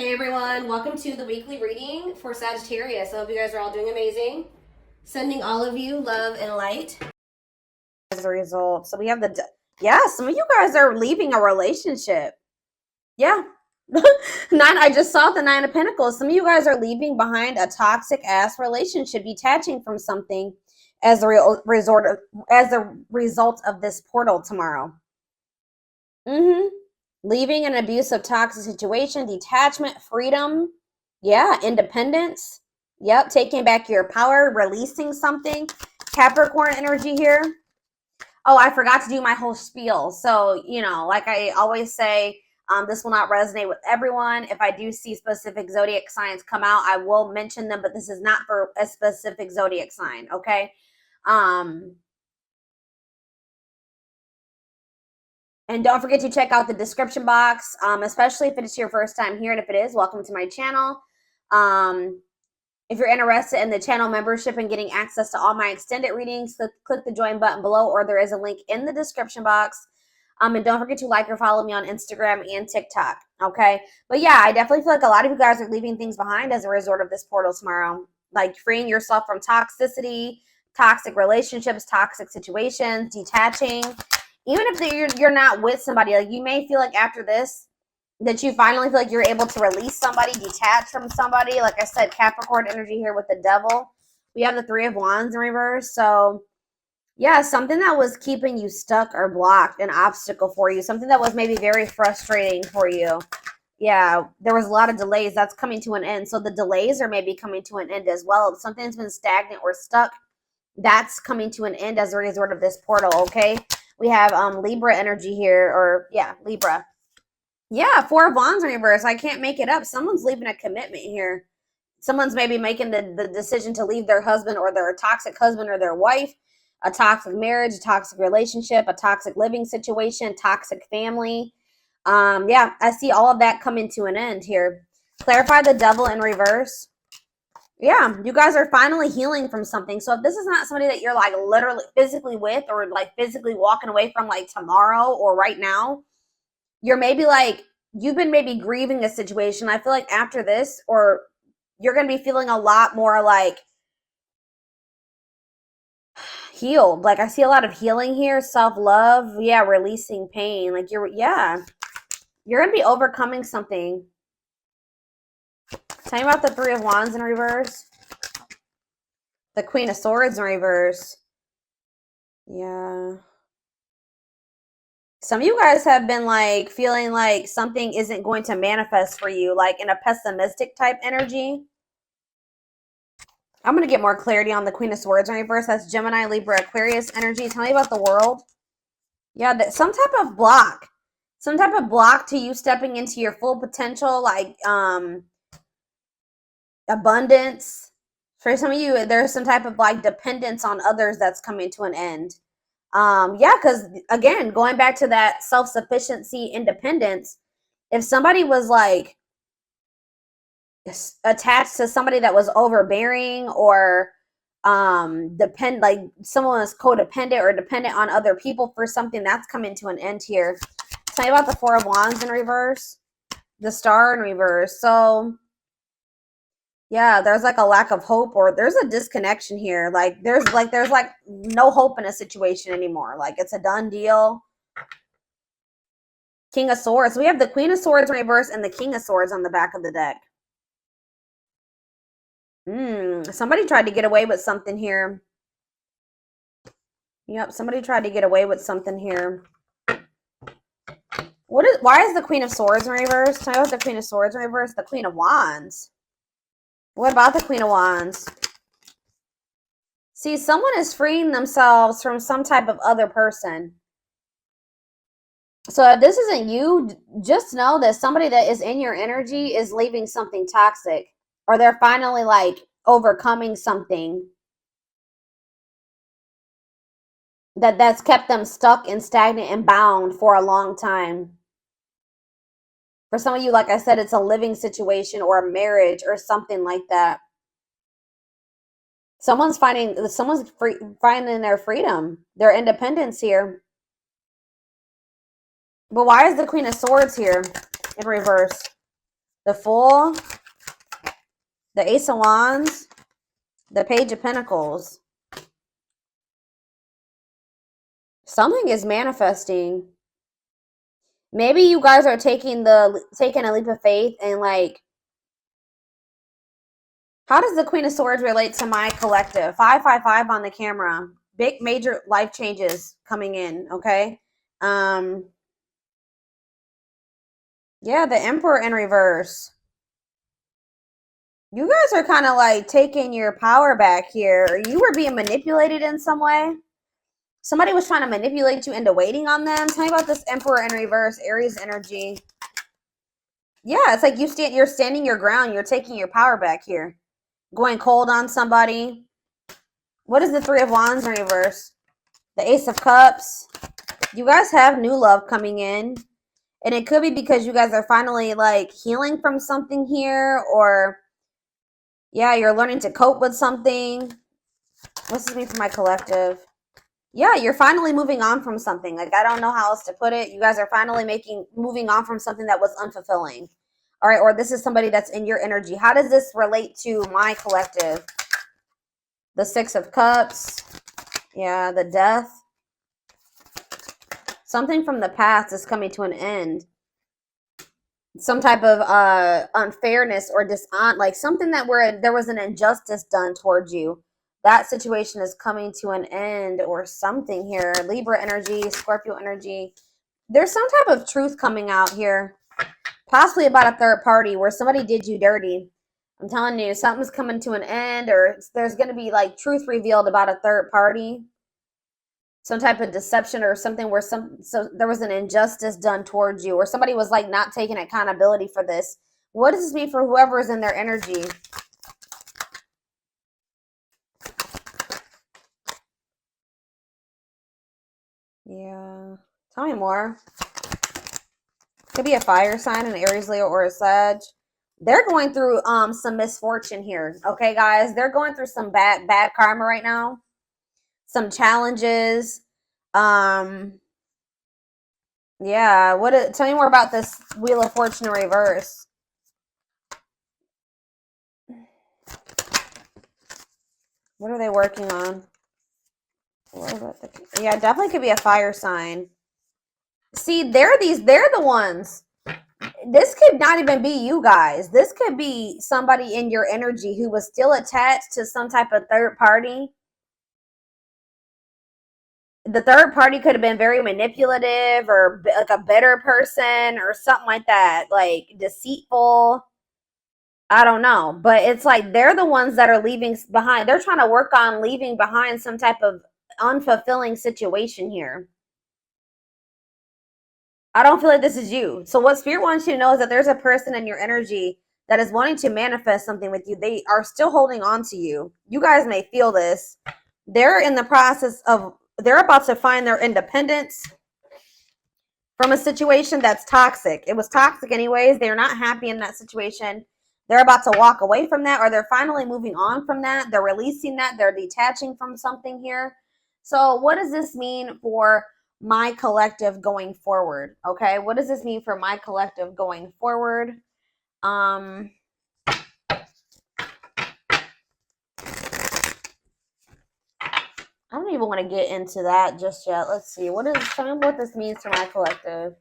Hey everyone, welcome to the weekly reading for Sagittarius. I hope you guys are all doing amazing. Sending all of you love and light. As a result, so we have some of you guys are leaving a relationship. Yeah. I just saw the 9 of Pentacles. Some of you guys are leaving behind a toxic ass relationship, detaching from something as a result of this portal tomorrow. Leaving an abusive, toxic situation, detachment, freedom, yeah, independence, yep, taking back your power, releasing something. Capricorn energy here. Oh, I forgot to do my whole spiel. So, like I always say, this will not resonate with everyone. If I do see specific zodiac signs come out, I will mention them, but this is not for a specific zodiac sign, okay? And don't forget to check out the description box, especially if it's your first time here. And if it is, welcome to my channel. If you're interested in the channel membership and getting access to all my extended readings, click the join button below, or there is a link in the description box. And don't forget to like or follow me on Instagram and TikTok, okay? But yeah, I definitely feel like a lot of you guys are leaving things behind as a result of this portal tomorrow. Like freeing yourself from toxicity, toxic relationships, toxic situations, detaching. Even if you're not with somebody, like you may feel like after this that you finally feel like you're able to release somebody, detach from somebody. Like I said, Capricorn energy here with the devil. We have the 3 of Wands in reverse. So yeah, something that was keeping you stuck or blocked, an obstacle for you, something that was maybe very frustrating for you. Yeah, there was a lot of delays. That's coming to an end. So the delays are maybe coming to an end as well. If something's been stagnant or stuck, that's coming to an end as a result of this portal, okay? We have Libra energy here, or yeah, Libra. Yeah, 4 of Wands in reverse. I can't make it up. Someone's leaving a commitment here. Someone's maybe making the decision to leave their husband or their toxic husband or their wife, a toxic marriage, a toxic relationship, a toxic living situation, toxic family. Yeah, I see all of that coming to an end here. Clarify the devil in reverse. Yeah, you guys are finally healing from something. So if this is not somebody that you're like literally physically with or like physically walking away from like tomorrow or right now, you're maybe like, you've been maybe grieving a situation. I feel like after this, or you're going to be feeling a lot more like healed. Like I see a lot of healing here, self-love. Yeah, releasing pain. Like you're going to be overcoming something. Tell me about the 3 of Wands in reverse. The Queen of Swords in reverse. Yeah. Some of you guys have been like feeling like something isn't going to manifest for you, like in a pessimistic type energy. I'm going to get more clarity on the Queen of Swords in reverse. That's Gemini, Libra, Aquarius energy. Tell me about the world. Yeah, some type of block. Some type of block to you stepping into your full potential, like abundance. For some of you, there's some type of like dependence on others that's coming to an end. Yeah, because again, going back to that self-sufficiency, independence, if somebody was like attached to somebody that was overbearing or like someone was codependent or dependent on other people for something, that's coming to an end here. Tell me about the 4 of Wands in reverse, the Star in reverse. So yeah, there's like a lack of hope, or there's a disconnection here. Like there's no hope in a situation anymore. Like it's a done deal. King of Swords. We have the Queen of Swords in reverse and the King of Swords on the back of the deck. Somebody tried to get away with something here. Yep, somebody tried to get away with something here. Why is the Queen of Swords in reverse? Tell me about the Queen of Swords in reverse. The Queen of Wands. What about the Queen of Wands? See, someone is freeing themselves from some type of other person. So if this isn't you, just know that somebody that is in your energy is leaving something toxic, or they're finally like overcoming something that's kept them stuck and stagnant and bound for a long time. For some of you, like I said, it's a living situation or a marriage or something like that. Someone's finding their freedom, their independence here. But why is the Queen of Swords here in reverse? The Fool, the Ace of Wands, the Page of Pentacles. Something is manifesting. Maybe you guys are taking a leap of faith and like, how does the Queen of Swords relate to my collective? 555 on the camera. Big major life changes coming in, okay? Yeah, the Emperor in reverse. You guys are kind of like taking your power back here. You were being manipulated in some way. Somebody was trying to manipulate you into waiting on them. Tell me about this Emperor in reverse, Aries energy. Yeah, it's like you're standing your ground. You're taking your power back here. Going cold on somebody. What is the Three of Wands in reverse? The Ace of Cups. You guys have new love coming in. And it could be because you guys are finally like healing from something here, or yeah, you're learning to cope with something. What's this mean for my collective? Yeah, you're finally moving on from something. Like, I don't know how else to put it. You guys are finally moving on from something that was unfulfilling. All right, or this is somebody that's in your energy. How does this relate to my collective? The Six of Cups. Yeah, the Death. Something from the past is coming to an end. Some type of unfairness or like something that there was an injustice done towards you. That situation is coming to an end or something here. Libra energy, Scorpio energy. There's some type of truth coming out here. Possibly about a third party where somebody did you dirty. I'm telling you, something's coming to an end, or there's going to be like truth revealed about a third party. Some type of deception or something where so there was an injustice done towards you, or somebody was like not taking accountability for this. What does this mean for whoever is in their energy? Yeah. Tell me more. Could be a fire sign, an Aries, Leo, or a Sag. They're going through some misfortune here. Okay, guys? They're going through some bad karma right now. Some challenges. Yeah, tell me more about this Wheel of Fortune in reverse. What are they working on? Yeah, definitely could be a fire sign. See, they're the ones. This could not even be you guys. This could be somebody in your energy who was still attached to some type of third party. The third party could have been very manipulative or like a better person or something like that, like deceitful. I don't know, but it's like they're the ones that are leaving behind. They're trying to work on leaving behind some type of unfulfilling situation here. I don't feel like this is you. So what Spirit wants you to know is that there's a person in your energy that is wanting to manifest something with you. They are still holding on to you. You guys may feel this. They're in the process of, they're about to find their independence from a situation that's toxic. It was toxic anyways. They're not happy in that situation. They're about to walk away from that, or they're finally moving on from that. They're releasing that. They're detaching from something here. So what does this mean for my collective going forward? Okay, what does this mean for my collective going forward? I don't even want to get into that just yet. Let's see. Tell me what this means for my collective.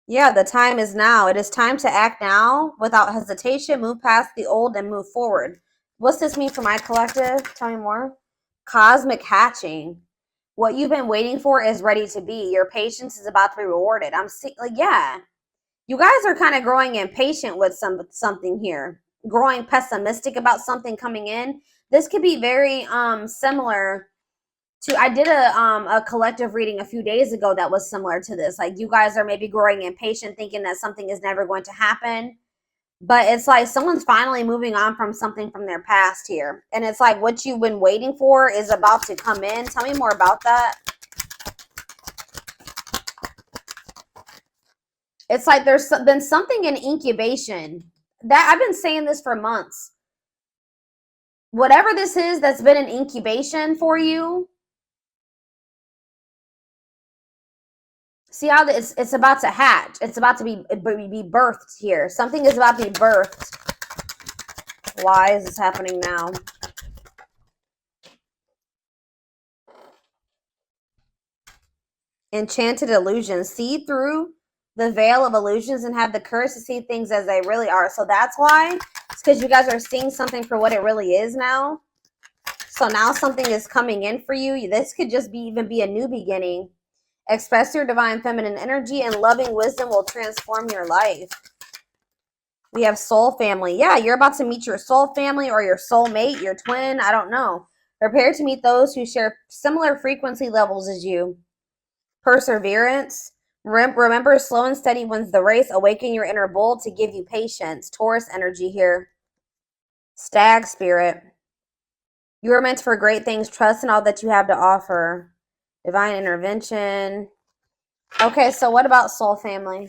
Yeah, the time is now. It is time to act now without hesitation. Move past the old and move forward. What's this mean for my collective? Tell me more. Cosmic hatching. What you've been waiting for is ready to be. Your patience is about to be rewarded. I'm seeing, like, yeah. You guys are kind of growing impatient with something here. Growing pessimistic about something coming in. This could be very similar to, I did a collective reading a few days ago that was similar to this. Like, you guys are maybe growing impatient, thinking that something is never going to happen. But it's like someone's finally moving on from something from their past here. And it's like what you've been waiting for is about to come in. Tell me more about that. It's like there's been something in incubation. That I've been saying this for months. Whatever this is that's been in incubation for you, see how it's about to hatch. It's about to be birthed here. Something is about to be birthed. Why is this happening now? Enchanted illusions. See through the veil of illusions and have the courage to see things as they really are. So that's why. It's because you guys are seeing something for what it really is now. So now something is coming in for you. This could just even be a new beginning. Express your divine feminine energy and loving wisdom will transform your life. We have soul family. Yeah, you're about to meet your soul family or your soulmate, your twin. I don't know. Prepare to meet those who share similar frequency levels as you. Perseverance. Remember, slow and steady wins the race. Awaken your inner bull to give you patience. Taurus energy here. Stag spirit. You are meant for great things. Trust in all that you have to offer. Divine intervention. Okay, so what about soul family?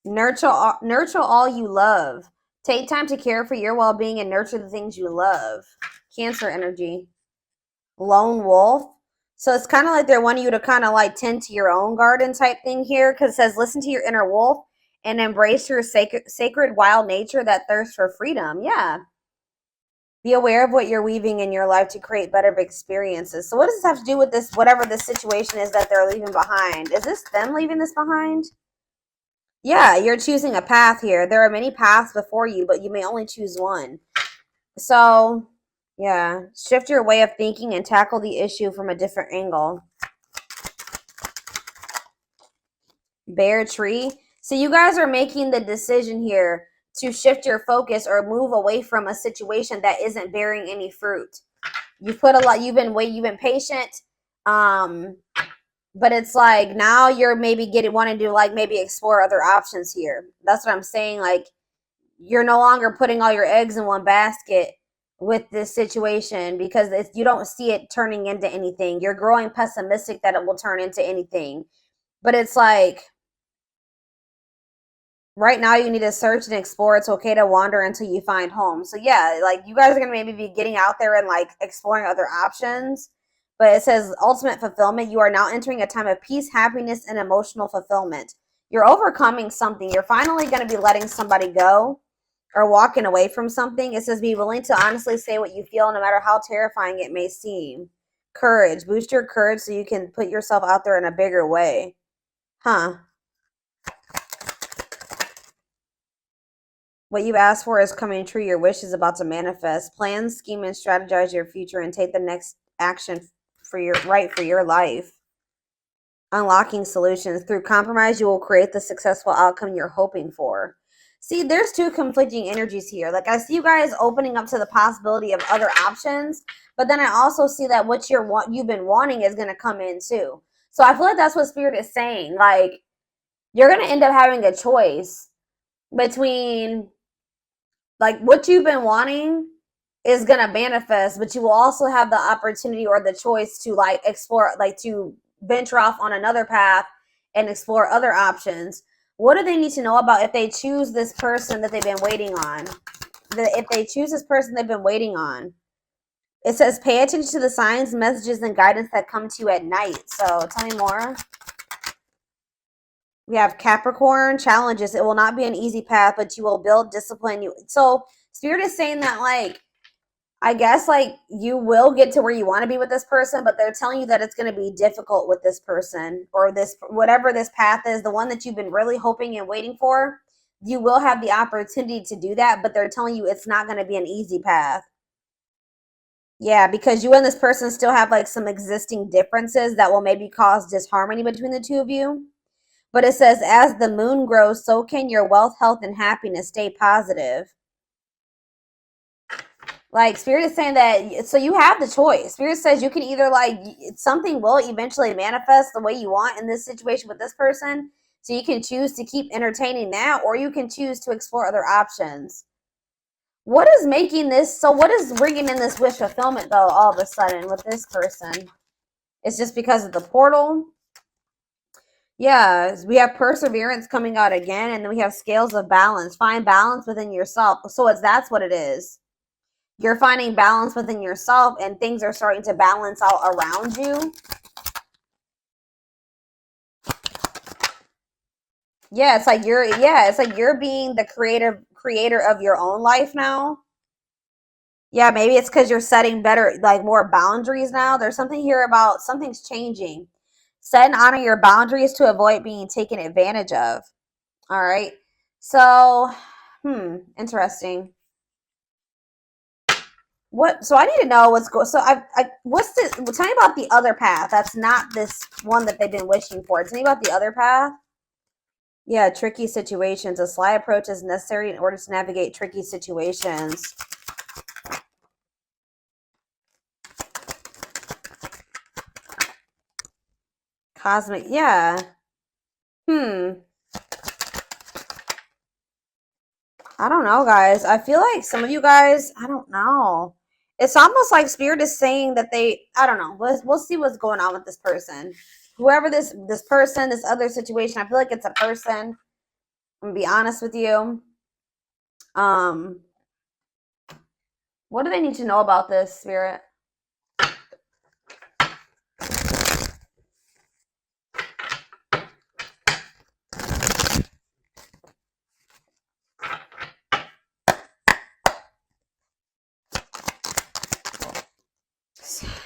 Nurture all you love. Take time to care for your well-being and nurture the things you love. Cancer energy. Lone wolf. So it's kind of like they're wanting you to kind of like tend to your own garden type thing here, because it says listen to your inner wolf and embrace your sacred wild nature that thirsts for freedom. Yeah. Be aware of what you're weaving in your life to create better experiences. So what does this have to do with this, whatever the situation is that they're leaving behind? Is this them leaving this behind? Yeah, you're choosing a path here. There are many paths before you, but you may only choose one. So, yeah, shift your way of thinking and tackle the issue from a different angle. Bear tree. So you guys are making the decision here to shift your focus or move away from a situation that isn't bearing any fruit. You've put a lot, you've been patient. But it's like now you're maybe wanting to like maybe explore other options here. That's what I'm saying. Like you're no longer putting all your eggs in one basket with this situation because you don't see it turning into anything. You're growing pessimistic that it will turn into anything. But it's like right now you need to search and explore. It's okay to wander until you find home. So yeah, like you guys are going to maybe be getting out there and like exploring other options. But it says ultimate fulfillment. You are now entering a time of peace, happiness, and emotional fulfillment. You're overcoming something. You're finally going to be letting somebody go or walking away from something. It says be willing to honestly say what you feel no matter how terrifying it may seem. Courage. Boost your courage so you can put yourself out there in a bigger way. Huh. What you've asked for is coming true. Your wish is about to manifest. Plan, scheme, and strategize your future and take the next action for your life. Unlocking solutions. Through compromise, you will create the successful outcome you're hoping for. See, there's two conflicting energies here. Like I see you guys opening up to the possibility of other options, but then I also see that what you've been wanting is going to come in too. So I feel like that's what Spirit is saying. Like you're going to end up having a choice between like what you've been wanting is going to manifest, but you will also have the opportunity or the choice to like explore, like to venture off on another path and explore other options. What do they need to know about if they choose this person that they've been waiting on? If they choose this person they've been waiting on. It says pay attention to the signs, messages, and guidance that come to you at night. So tell me more. We have Capricorn challenges. It will not be an easy path, but you will build discipline. So Spirit is saying that like, I guess like you will get to where you want to be with this person, but they're telling you that it's going to be difficult with this person or this, whatever this path is, the one that you've been really hoping and waiting for. You will have the opportunity to do that, but they're telling you it's not going to be an easy path. Yeah, because you and this person still have like some existing differences that will maybe cause disharmony between the two of you. But it says, as the moon grows, so can your wealth, health, and happiness. Stay positive. Like, Spirit is saying that, so you have the choice. Spirit says you can either, like, something will eventually manifest the way you want in this situation with this person. So you can choose to keep entertaining that, or you can choose to explore other options. What is making this, so what is bringing in this wish fulfillment, though, all of a sudden with this person? It's just because of the portal. Yeah, we have perseverance coming out again, and then we have scales of balance. Find balance within yourself. So that's what it is. You're finding balance within yourself, and things are starting to balance out around you. Yeah, it's like you're being the creator of your own life now. Yeah, maybe it's because you're setting better, like more boundaries now. There's something here about something's changing. Set and honor your boundaries to avoid being taken advantage of. All right. So, interesting. So I need to know what's going. So what's this? Tell me about the other path. That's not this one that they've been wishing for. Tell me about the other path. Yeah, tricky situations. A sly approach is necessary in order to navigate tricky situations. Cosmic, yeah. I don't know, guys. I feel like some of you guys, I don't know. It's almost like Spirit is saying that I don't know. We'll see what's going on with this person. Whoever this person, this other situation, I feel like it's a person. I'm gonna be honest with you. Um, what do they need to know about this, Spirit?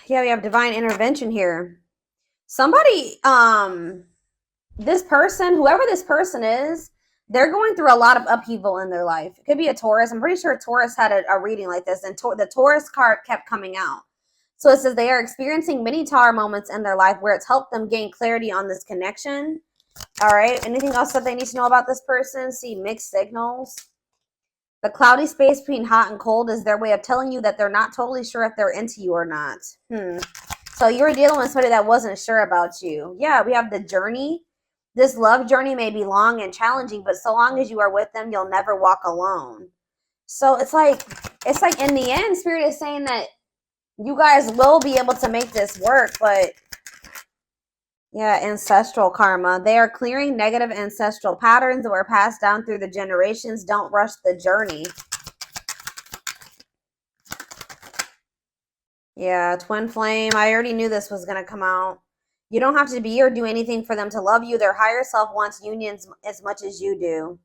Yeah, we have divine intervention here. Somebody, this person, whoever this person is, they're going through a lot of upheaval in their life. It could be a Taurus. I'm pretty sure Taurus had a reading like this, and the Taurus card kept coming out. So it says they are experiencing many Tower moments in their life where it's helped them gain clarity on this connection. All right. Anything else that they need to know about this person? See mixed signals. The cloudy space between hot and cold is their way of telling you that they're not totally sure if they're into you or not. So you were dealing with somebody that wasn't sure about you. Yeah, we have the journey. This love journey may be long and challenging, but so long as you are with them, you'll never walk alone. So it's like in the end, Spirit is saying that you guys will be able to make this work, but yeah, ancestral karma. They are clearing negative ancestral patterns that were passed down through the generations. Don't rush the journey. Yeah, twin flame. I already knew this was going to come out. You don't have to be or do anything for them to love you. Their higher self wants unions as much as you do.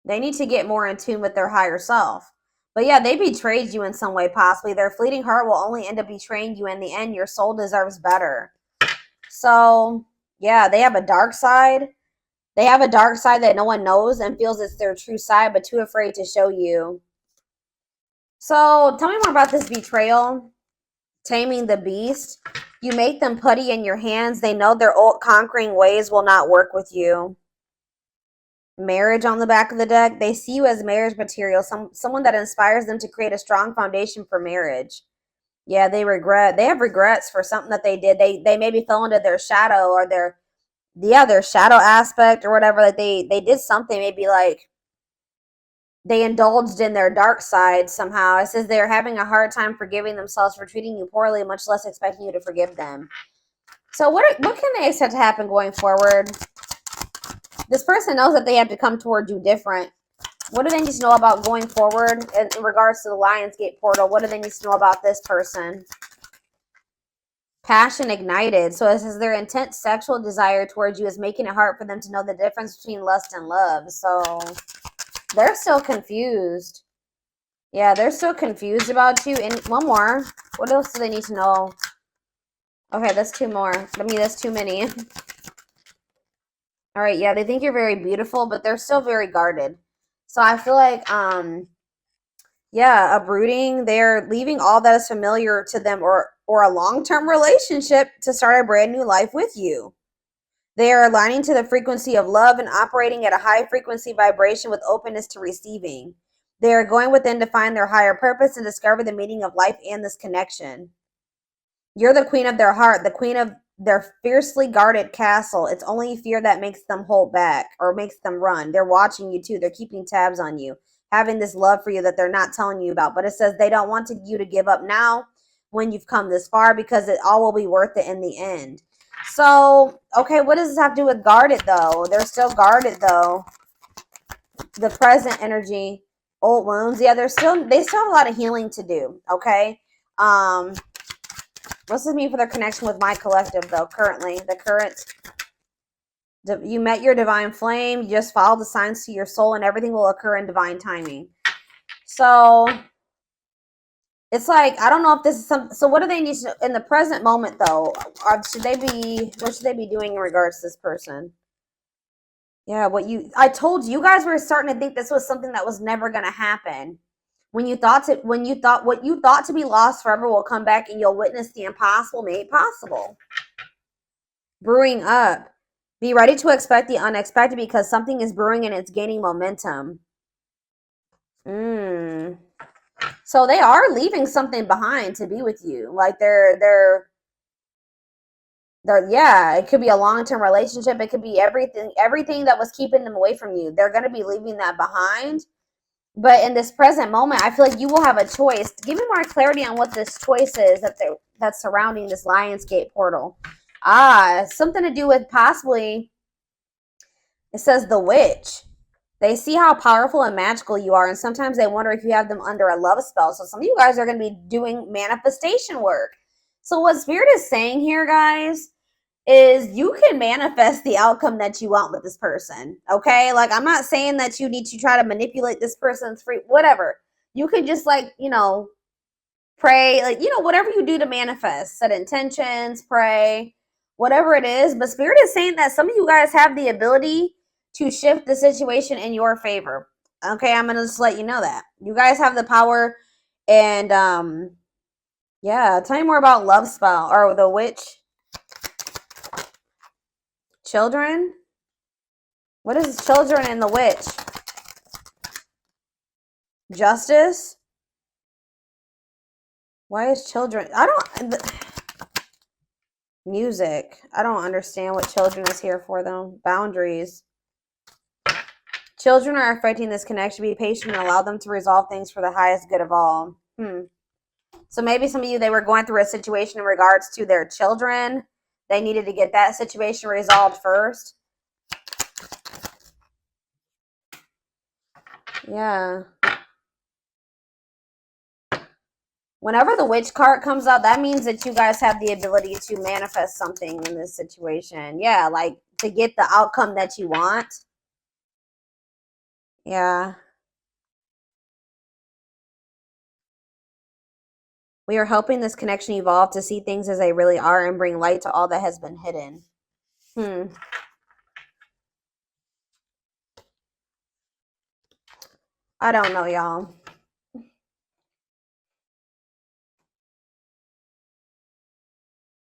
They need to get more in tune with their higher self. But yeah, they betrayed you in some way, possibly. Their fleeting heart will only end up betraying you in the end. Your soul deserves better. So, yeah, they have a dark side. They have a dark side that no one knows and feels it's their true side, but too afraid to show you. So, tell me more about this betrayal. Taming the beast. You make them putty in your hands. They know their old conquering ways will not work with you. Marriage on the back of the deck. They see you as marriage material. Someone that inspires them to create a strong foundation for marriage. Yeah, they have regrets for something that they did. They maybe fell into their shadow or their shadow aspect or whatever. Like they did something, maybe like they indulged in their dark side somehow. It says they're having a hard time forgiving themselves for treating you poorly, much less expecting you to forgive them. So what can they expect to happen going forward? This person knows that they have to come toward you different. What do they need to know about going forward in regards to the Lionsgate portal? What do they need to know about this person? Passion ignited. So it says their intense sexual desire towards you is making it hard for them to know the difference between lust and love. So they're still confused. Yeah, they're still confused about you. And one more. What else do they need to know? Okay, that's two more. I mean, that's too many. All right, yeah, they think you're very beautiful, but they're still very guarded. So I feel like, yeah, uprooting. They're leaving all that is familiar to them or a long-term relationship to start a brand new life with you. They are aligning to the frequency of love and operating at a high frequency vibration with openness to receiving. They are going within to find their higher purpose and discover the meaning of life and this connection. You're the queen of their heart, the queen of their fiercely guarded castle. It's only fear that makes them hold back or makes them run. They're watching you too. They're keeping tabs on you, having this love for you that they're not telling you about. But it says they don't want you to give up now, when you've come this far, because it all will be worth it in the end. So, okay, what does this have to do with guarded, though? They're still guarded, though. The present energy, old wounds. Yeah, they still have a lot of healing to do, okay? What's this mean for their connection with my collective, though, currently? The current, you met your divine flame, you just follow the signs to your soul, and everything will occur in divine timing. So, it's like, I don't know if this is some, so what do they need to, in the present moment, though? What should they be doing in regards to this person? Yeah, I told you, you guys were starting to think this was something that was never going to happen. What you thought to be lost forever will come back, and you'll witness the impossible made possible. Brewing up. Be ready to expect the unexpected, because something is brewing and it's gaining momentum. So they are leaving something behind to be with you. Like they're yeah, it could be a long-term relationship. It could be everything that was keeping them away from you. They're going to be leaving that behind. But in this present moment, I feel like you will have a choice. Give me more clarity on what this choice is that's surrounding this Lionsgate portal. Something to do with possibly, it says the witch. They see how powerful and magical you are, and sometimes they wonder if you have them under a love spell. So some of you guys are going to be doing manifestation work. So what Spirit is saying here, guys, is you can manifest the outcome that you want with this person, okay? Like, I'm not saying that you need to try to manipulate this person's free, whatever. You can just, like, you know, pray, like, you know, whatever you do to manifest, set intentions, pray, whatever it is. But Spirit is saying that some of you guys have the ability to shift the situation in your favor, okay? I'm gonna just let you know that you guys have the power. And yeah, tell me more about love spell or the witch. Children? What is children and the witch? Justice? Why is children? Music. I don't understand what children is here for, though. Boundaries. Children are affecting this connection. Be patient and allow them to resolve things for the highest good of all. So maybe some of you, they were going through a situation in regards to their children. They needed to get that situation resolved first. Yeah. Whenever the witch card comes out, that means that you guys have the ability to manifest something in this situation. Yeah, like to get the outcome that you want. Yeah. We are helping this connection evolve to see things as they really are and bring light to all that has been hidden. I don't know, y'all.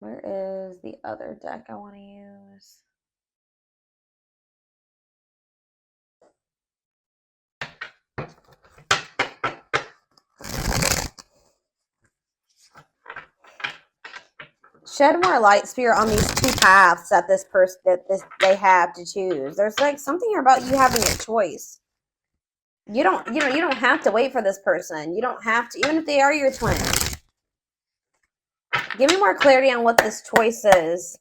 Where is the other deck I want to use? Shed more light, Spirit, on these two paths that they have to choose. There's like something here about you having a choice. You don't have to wait for this person. You don't have to, even if they are your twin. Give me more clarity on what this choice is.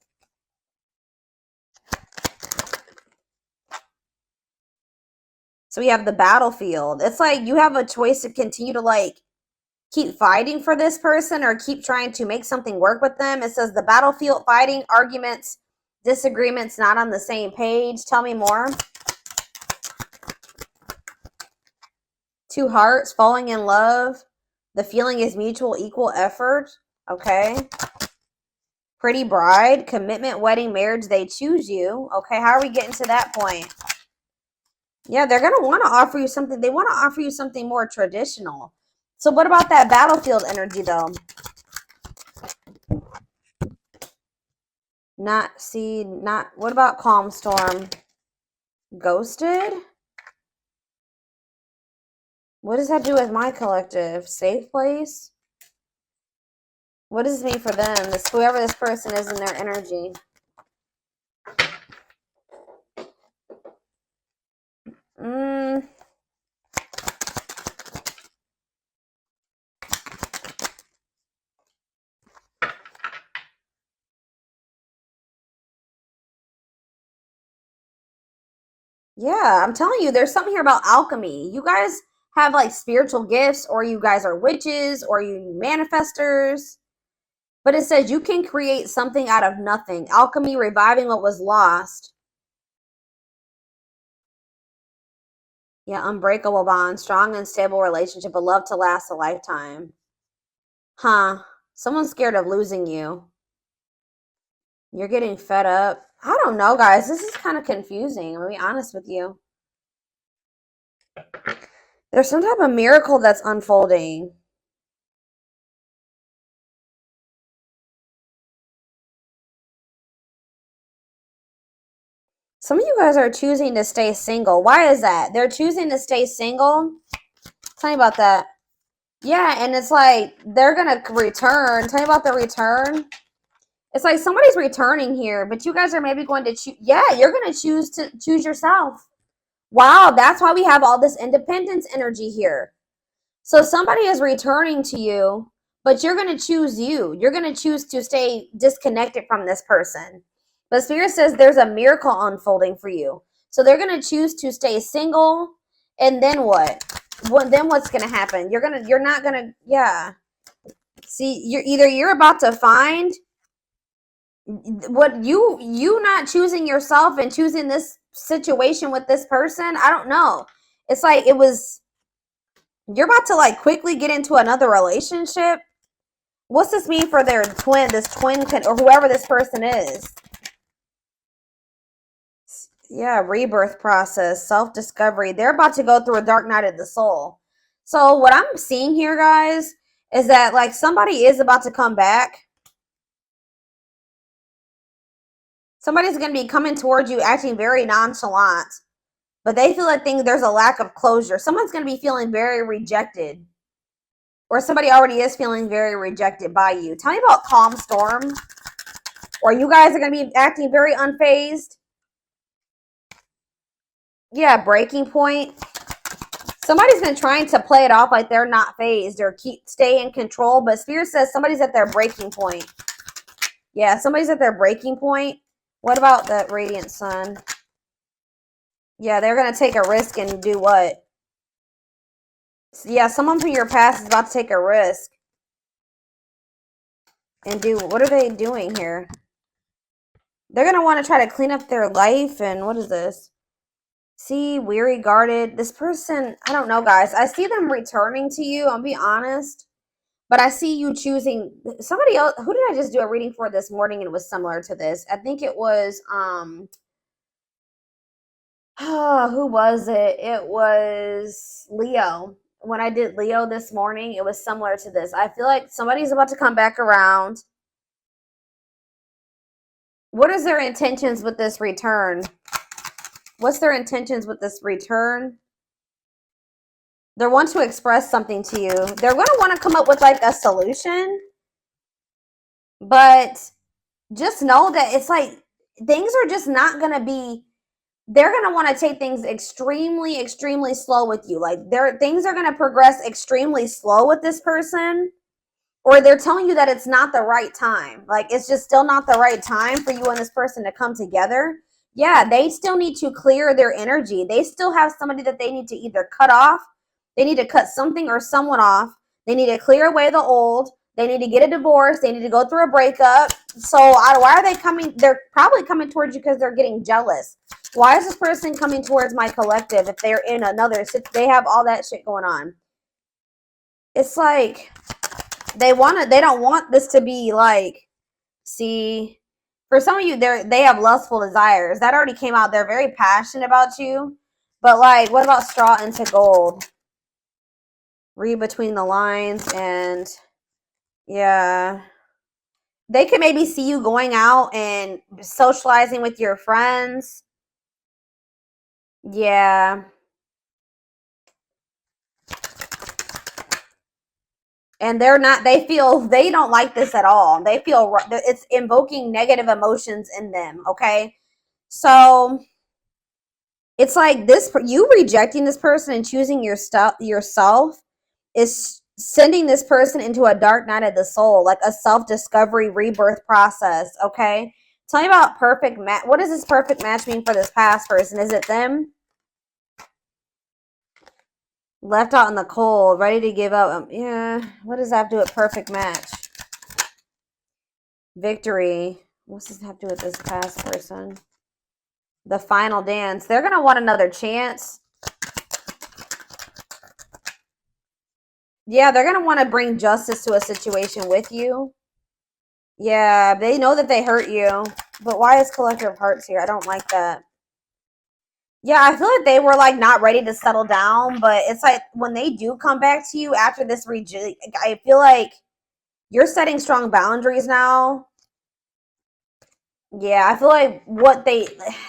So we have the battlefield. It's like you have a choice to continue to like keep fighting for this person or keep trying to make something work with them. It says the battlefield, fighting, arguments, disagreements, not on the same page. Tell me more. Two hearts, falling in love. The feeling is mutual, equal effort. Okay. Pretty bride, commitment, wedding, marriage, they choose you. Okay, how are we getting to that point? Yeah, they're going to want to offer you something. They want to offer you something more traditional. So what about that battlefield energy, though? What about calm storm? Ghosted? What does that do with my collective? Safe place? What does this mean for them? Whoever this person is in their energy. Yeah, I'm telling you, there's something here about alchemy. You guys have like spiritual gifts, or you guys are witches, or you manifestors. But it says you can create something out of nothing. Alchemy, reviving what was lost. Yeah, unbreakable bond, strong and stable relationship, a love to last a lifetime. Huh. Someone's scared of losing you. You're getting fed up. I don't know, guys. This is kind of confusing. I'll be honest with you. There's some type of miracle that's unfolding. Some of you guys are choosing to stay single. Why is that? They're choosing to stay single. Tell me about that. Yeah, and it's like they're going to return. Tell me about the return. It's like somebody's returning here, but you guys are maybe going to choose. Yeah, you're going to choose yourself. Wow, that's why we have all this independence energy here. So somebody is returning to you, but you're going to choose you. You're going to choose to stay disconnected from this person. But Spirit says there's a miracle unfolding for you. So they're going to choose to stay single. And then what? Then what's going to happen? You're not going to, yeah. See, you're about to find what you not choosing yourself and choosing this situation with this person. I don't know. It's like you're about to like quickly get into another relationship. What's this mean for this twin or whoever this person is? Yeah, rebirth process, self-discovery. They're about to go through a dark night of the soul. So what I'm seeing here, guys, is that like somebody is about to come back. Somebody's going to be coming towards you acting very nonchalant, but they feel like there's a lack of closure. Someone's going to be feeling very rejected, or somebody already is feeling very rejected by you. Tell me about calm storm, or you guys are going to be acting very unfazed. Yeah, breaking point. Somebody's been trying to play it off like they're not phased or stay in control, but Spirit says somebody's at their breaking point. Yeah, somebody's at their breaking point. What about that radiant sun? Yeah, they're going to take a risk and do what? Yeah, someone from your past is about to take a risk. And what are they doing here? They're going to want to try to clean up their life. And what is this? See, weary, guarded. This person, I don't know, guys. I see them returning to you. I'll be honest. But I see you choosing somebody else. Who did I just do a reading for this morning? And it was similar to this. I think it was, who was it? It was Leo. When I did Leo this morning, it was similar to this. I feel like somebody's about to come back around. What is their intentions with this return? What's their intentions with this return? They want to express something to you. They're going to want to come up with like a solution. But just know that it's like things are just not going to be, they're going to want to take things extremely, extremely slow with you. Like things are going to progress extremely slow with this person. Or they're telling you that it's not the right time. Like, it's just still not the right time for you and this person to come together. Yeah, they still need to clear their energy. They still have somebody that they need to either cut off. They need to cut something or someone off. They need to clear away the old. They need to get a divorce. They need to go through a breakup. So why are they coming? They're probably coming towards you because they're getting jealous. Why is this person coming towards my collective if they're in another? They have all that shit going on. It's like they don't want this to be like, see, for some of you, they have lustful desires. That already came out. They're very passionate about you. But like, what about straw into gold? Read between the lines, and yeah. They could maybe see you going out and socializing with your friends. Yeah. And they don't like this at all. They feel it's invoking negative emotions in them. Okay. So it's like you rejecting this person and choosing yourself is sending this person into a dark night of the soul, like a self-discovery rebirth process. Okay. Tell me about perfect match. What does this perfect match mean for this past person? Is it them? Left out in the cold, ready to give up. Yeah, what does that have to do with perfect match? Victory. What's this have to do with this past person? The final dance. They're going to want another chance. Yeah, they're going to want to bring justice to a situation with you. Yeah, they know that they hurt you. But why is Collector of Hearts here? I don't like that. Yeah, I feel like they were like not ready to settle down, but it's like when they do come back to you after this I feel like you're setting strong boundaries now. Yeah, I feel like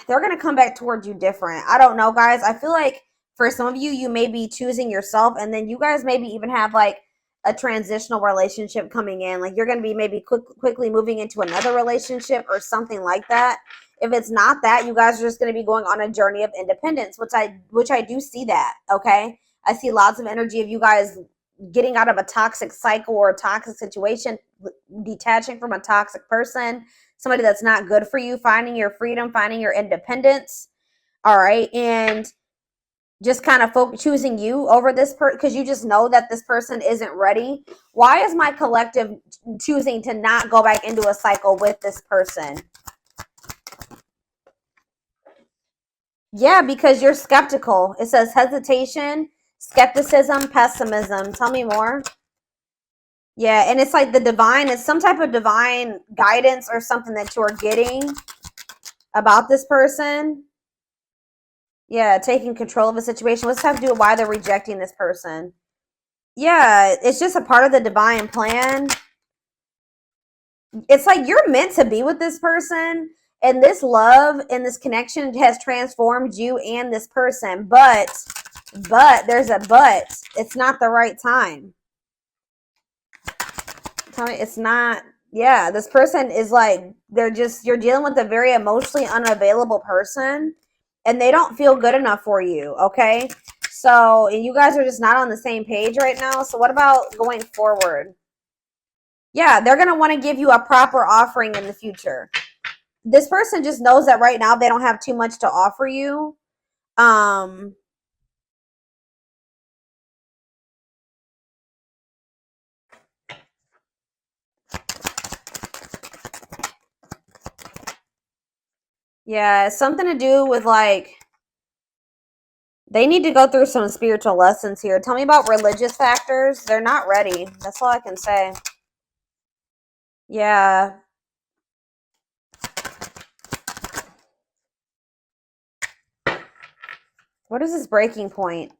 they're going to come back towards you different. I don't know, guys. I feel like for some of you, you may be choosing yourself, and then you guys maybe even have like a transitional relationship coming in. Like you're going to be maybe quickly moving into another relationship or something like that. If it's not that, you guys are just going to be going on a journey of independence, which I do see that, okay? I see lots of energy of you guys getting out of a toxic cycle or a toxic situation, detaching from a toxic person, somebody that's not good for you, finding your freedom, finding your independence, all right? And just kind of choosing you over this person because you just know that this person isn't ready. Why is my collective choosing to not go back into a cycle with this person? Yeah, because you're skeptical. It says hesitation, skepticism, pessimism. Tell me more. Yeah, and it's like the divine, it's some type of divine guidance or something that you're getting about this person. Yeah, taking control of a situation. What's have to do with why they're rejecting this person? Yeah, it's just a part of the divine plan. It's like you're meant to be with this person, and this love and this connection has transformed you and this person. But there's a but. It's not the right time. Tell me, it's not. Yeah, this person is like you're dealing with a very emotionally unavailable person, and they don't feel good enough for you. Okay, so you guys are just not on the same page right now. So what about going forward? Yeah, they're going to want to give you a proper offering in the future. This person just knows that right now they don't have too much to offer you. Yeah, it's something to do with like they need to go through some spiritual lessons here. Tell me about religious factors. They're not ready. That's all I can say. Yeah. What is this breaking point?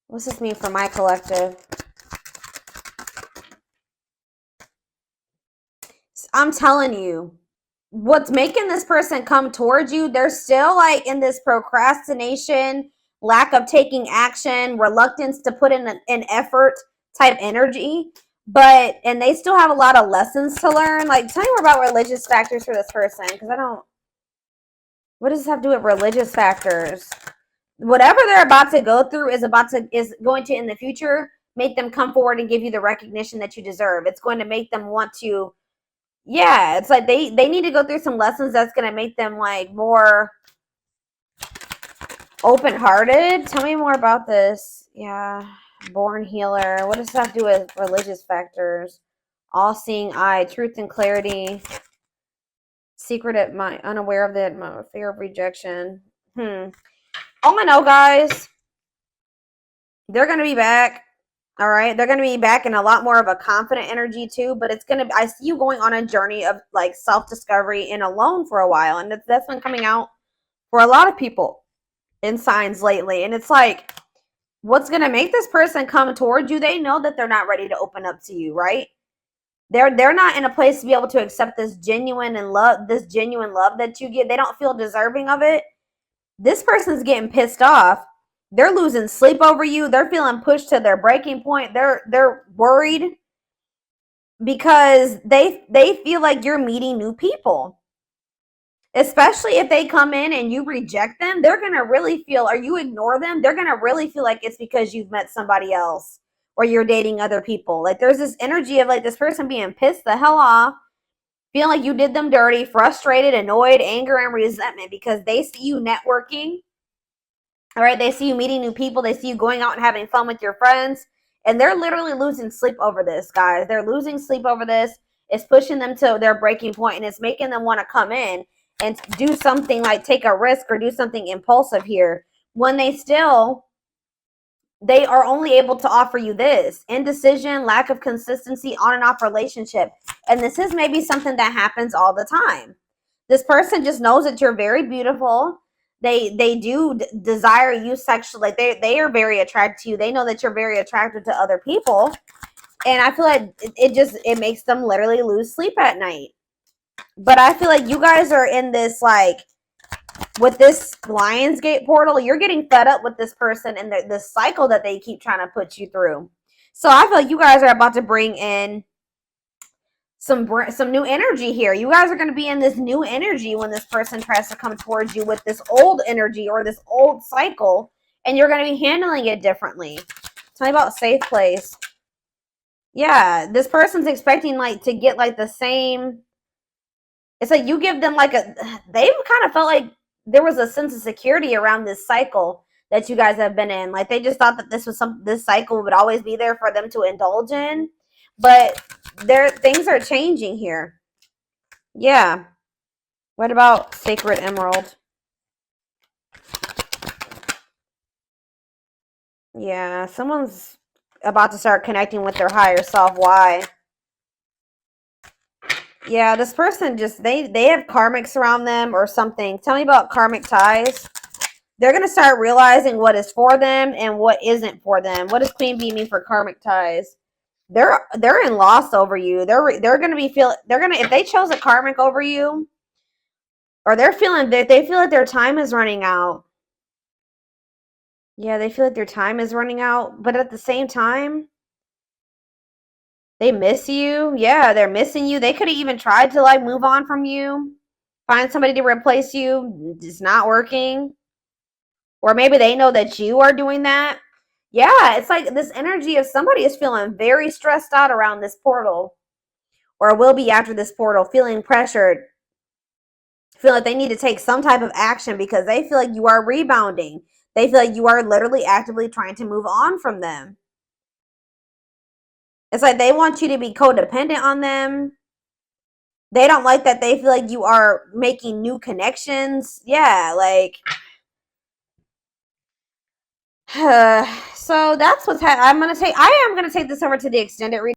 What's this mean for my collective? I'm telling you, what's making this person come towards you, they're still like in this procrastination, lack of taking action, reluctance to put in an effort type energy. And they still have a lot of lessons to learn. Like, tell me more about religious factors for this person, because I don't. What does this have to do with religious factors? Whatever they're about to go through is going to in the future make them come forward and give you the recognition that you deserve. It's going to make them want to. Yeah, it's like they need to go through some lessons that's going to make them like more open-hearted. Tell me more about this. Yeah, born healer. What does that have to do with religious factors? All-seeing eye, truth and clarity. Secret at my unaware of the fear of rejection. All I know, guys, they're going to be back. All right, they're going to be back in a lot more of a confident energy too, but it's going to I see you going on a journey of like self-discovery and alone for a while, and that's been coming out for a lot of people in signs lately. And it's like, what's going to make this person come towards you? They know that they're not ready to open up to you, right? They're not in a place to be able to accept this genuine love that you get. They don't feel deserving of it. This person's getting pissed off. They're losing sleep over you. They're feeling pushed to their breaking point. They're worried because they feel like you're meeting new people. Especially if they come in and you reject them, they're going to really feel, or you ignore them, they're going to really feel like it's because you've met somebody else or you're dating other people. Like there's this energy of like this person being pissed the hell off, feeling like you did them dirty, frustrated, annoyed, anger, and resentment because they see you networking All right, they see you meeting new people. They see you going out and having fun with your friends. And they're literally losing sleep over this, guys. They're losing sleep over this. It's pushing them to their breaking point, and it's making them want to come in and do something like take a risk or do something impulsive here. When they are only able to offer you this: indecision, lack of consistency, on and off relationship. And this is maybe something that happens all the time. This person just knows that you're very beautiful. They do desire you sexually. Like they are very attracted to you. They know that you're very attracted to other people. And I feel like it makes them literally lose sleep at night. But I feel like you guys are in this, like, with this Lionsgate portal, you're getting fed up with this person and the cycle that they keep trying to put you through. So I feel like you guys are about to bring in some new energy here. You guys are going to be in this new energy when this person tries to come towards you with this old energy or this old cycle, and you're going to be handling it differently. Tell me about safe place. Yeah, this person's expecting like to get like the same. It's like you give them like they kind of felt like there was a sense of security around this cycle that you guys have been in. Like they just thought that this cycle would always be there for them to indulge in. But things are changing here. Yeah. What about Sacred Emerald? Yeah, someone's about to start connecting with their higher self. Why? Yeah, this person just, they have karmics around them or something. Tell me about karmic ties. They're going to start realizing what is for them and what isn't for them. What does Queen Bee mean for karmic ties? They're in loss over you. They're going to be if they chose a karmic over you, or they feel like their time is running out. Yeah, they feel like their time is running out, but at the same time, they miss you. Yeah, they're missing you. They could have even tried to like move on from you, find somebody to replace you. It's not working. Or maybe they know that you are doing that. Yeah, it's like this energy of somebody is feeling very stressed out around this portal, or will be after this portal, feeling pressured, feel like they need to take some type of action because they feel like you are rebounding. They feel like you are literally actively trying to move on from them. It's like they want you to be codependent on them. They don't like that they feel like you are making new connections. Yeah, like so that's what's I am gonna take this over to the extended reading.